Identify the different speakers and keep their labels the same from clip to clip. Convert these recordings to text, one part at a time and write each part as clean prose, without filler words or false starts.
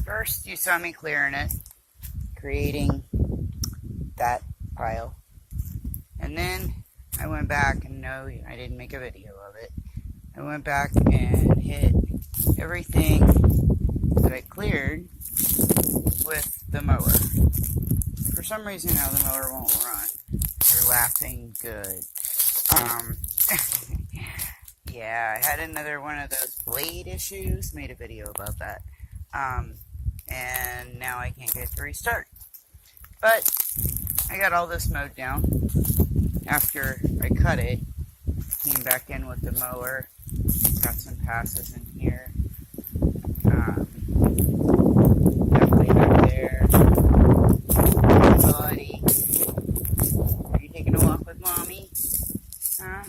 Speaker 1: First, you saw me clearing it, creating that pile. And then I went back, and no, I didn't make a video of it. I went back and hit everything that I cleared with the mower. For some reason now the mower won't run. You're laughing good. Yeah, I had another one of those blade issues. Made a video about that. And now I can't get it to restart. But I got all this mowed down. After I cut it, came back in with the mower. Got some passes in here. Definitely back there. Buddy. Are you taking a walk with Mommy? Huh?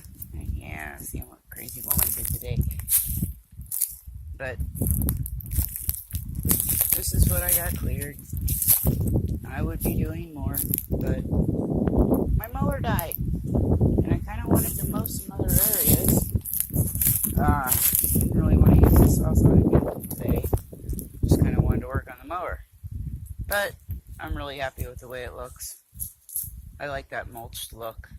Speaker 1: Yeah, seeing what crazy woman did today. But this is what I got cleared. I would be doing more, but my mower died. And I kind of wanted to mow some other areas. Didn't really want to use this outside today. Just kind of wanted to work on the mower. But I'm really happy with the way it looks. I like that mulched look.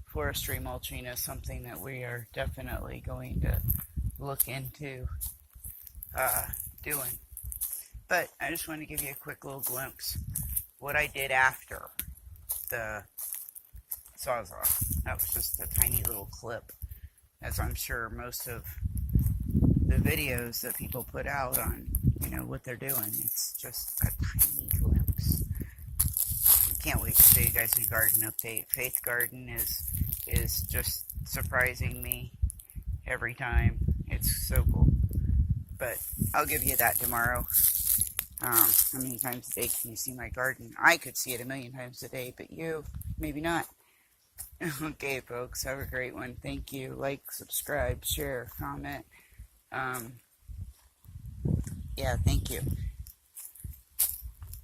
Speaker 1: Forestry mulching is something that we are definitely going to look into doing. But I just want to give you a quick little glimpse what I did after the Sawzall. That was just a tiny little clip, as I'm sure most of the videos that people put out on, what they're doing. It's just a tiny glimpse. Can't wait to show you guys a garden update. Faith Garden is just surprising me every time. It's so cool. But I'll give you that tomorrow. How many times a day can you see my garden? I could see it 1,000,000 times a day, but you, maybe not. Okay, folks, have a great one. Thank you. Like, subscribe, share, comment. Yeah, thank you.